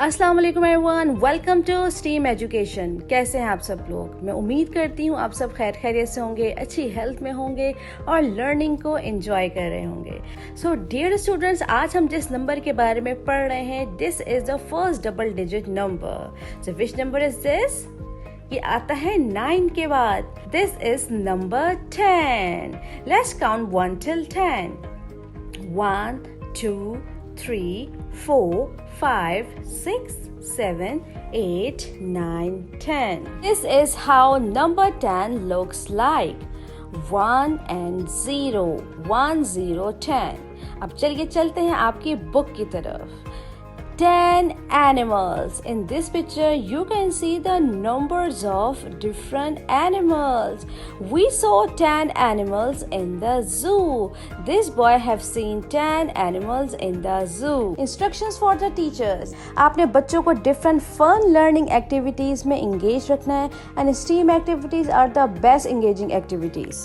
अस्सलाम वालेकुम everyone, welcome to steam education. कैसे हैं आप सब लोग? मैं उम्मीद करती हूँ आप सब खैर खैरियत से होंगे, अच्छी हेल्थ में होंगे और लर्निंग को एंजॉय कर रहे होंगे। सो डियर स्टूडेंट्स, आज हम जिस नंबर के बारे में पढ़ रहे हैं, this is the first double digit number. So which number is this? ये आता है 9 के बाद। This is number 10। Let's count 1 till 10. 1, 2, 3, 4, 5, 6, 7, 8, 9, 10. This is how number 10 looks like. 1 and 0, 1, 0, 10. अब चलिए चलते हैं आपकी बुक की तरफ। 10 animals. In this picture, you can see the numbers of different animals. We saw 10 animals in the zoo. This boy have seen 10 animals in the zoo. Instructions for the teachers. आपने बच्चों को different fun learning activities में engage रखना है, and STEAM activities are the best engaging activities.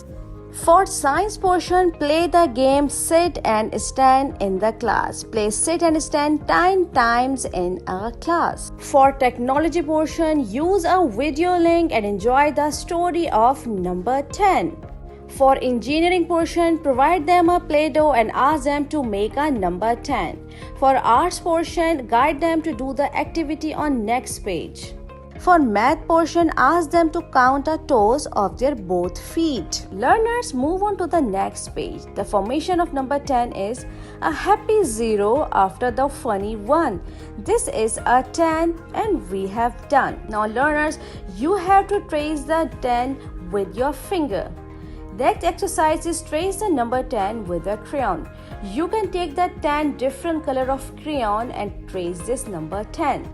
For science portion, play the game sit and stand in the class. Play sit and stand 10 times in a class. For technology portion, use a video link and enjoy the story of number 10. For engineering portion, provide them a Play-Doh and ask them to make a number 10. For arts portion, guide them to do the activity on next page. For math portion, ask them to count the toes of their both feet. Learners, move on to the next page. The formation of number 10 is a happy 0 after the funny 1. This is a 10 and we have done. Now learners, you have to trace the 10 with your finger. Next exercise is trace the number 10 with a crayon. You can take the 10 different color of crayon and trace this number 10.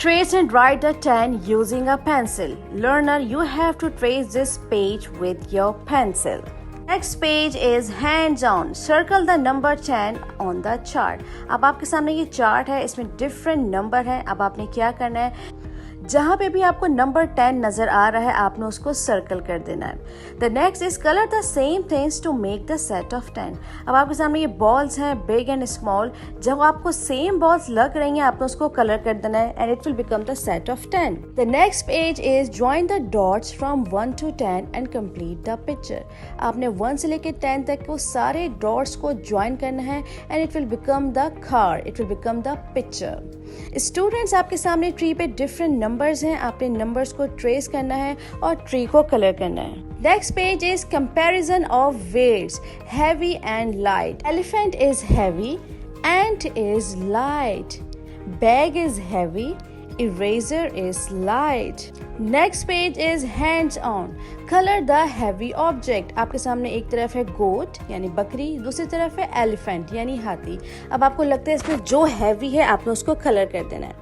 Trace and write the 10 using a pencil. Learner, you have to trace this page with your pencil. Next page is hands on. Circle the number 10 on the chart. अब आपके सामने ये chart है, इसमें different number है। अब आपने क्या करना है, जहाँ पे भी आपको नंबर 10 नजर आ रहा है, आपने उसको सर्कल कर देना है। The next is colour the same things to make the set of 10। अब आपके सामने ये बॉल्स हैं, बिग एंड स्मॉल। जब आपको सेम बॉल्स लग रही हैं, आपने उसको कलर कर देना है and it will become the set of 10। The next page is join the dots from 1 to 10 and complete the picture. आपने 1 से लेकर 10 तक वो सारे डॉट्स को ज्वाइन करना है and it will become the car, it will become the picture. Students, आपके सामने ट्री पे डिफरेंट नंबर्स हैं, आपने नंबर्स को ट्रेस करना है और ट्री को कलर करना है। Next page is comparison of weights, heavy and light. Elephant is heavy, ant is light, bag is heavy, eraser is light. Next page is hands on. Color the heavy object. आपके सामने एक तरफ है गोट यानी बकरी, दूसरी तरफ है एलिफेंट यानी हाथी। अब आपको लगता है इसमें जो हैवी है आपने उसको कलर कर देना है।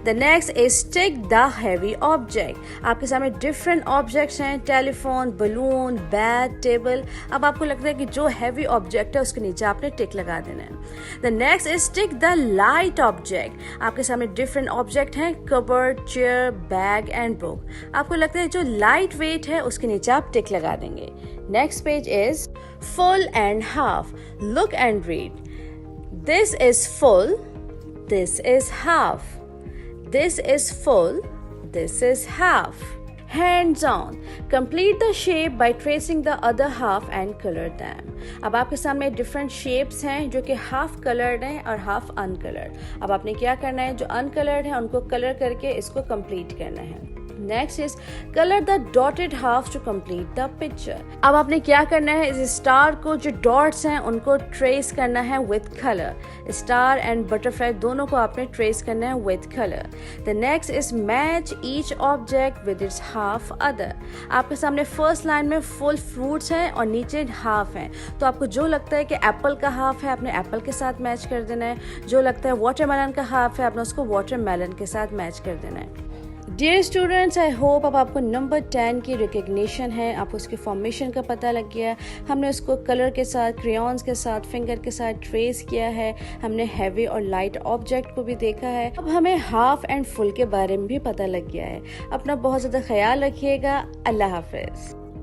The next is stick the heavy object. आपके सामने डिफरेंट ऑब्जेक्ट्स हैं, टेलीफोन, बलून, बैट, टेबल। अब आपको लगता है कि जो हैवी ऑब्जेक्ट है उसके नीचे आपने टिक लगा देना है। The next is stick the light object. आपके सामने डिफरेंट ऑब्जेक्ट हैं, cupboard, chair, bag and book. आपको लगता है जो लाइट वेट है उसके नीचे आप टिक लगा देंगे। Next page is full and half. Look and read. This is full, this is half, this is full, this is half. Hands on. Complete the shape by tracing the other half and color them. अब आपके सामने different shapes हैं जो कि half coloured हैं और half uncoloured. अब आपने क्या करना है, जो अनकलर्ड है उनको कलर करके इसको कंप्लीट करना है। Next is colour the dotted half to complete the picture. अब आपने क्या करना है, इस स्टार को जो डॉट्स हैं उनको ट्रेस करना है with colour. Star and butterfly दोनों को आपने ट्रेस करना है with colour. The next is match each object with its half other. आपके सामने फर्स्ट लाइन में फुल फ्रूट्स हैं और नीचे हाफ हैं, तो आपको जो लगता है कि एप्पल का हाफ है आपने एप्पल के साथ मैच कर देना है, जो लगता है वाटरमेलन का हाफ है आपने उसको वाटरमेलन के साथ मैच कर देना है। डियर स्टूडेंट्स, आई होप अब आपको नंबर 10 की रिकग्निशन है, आपको उसके फॉर्मेशन का पता लग गया। हमने उसको कलर के साथ, क्रेयॉन्स के साथ, फिंगर के साथ ट्रेस किया है। हमने हैवी और लाइट ऑब्जेक्ट को भी देखा है। अब हमें हाफ एंड फुल के बारे में भी पता लग गया है। अपना बहुत ज़्यादा ख्याल रखिएगा। अल्लाह हाफिज़।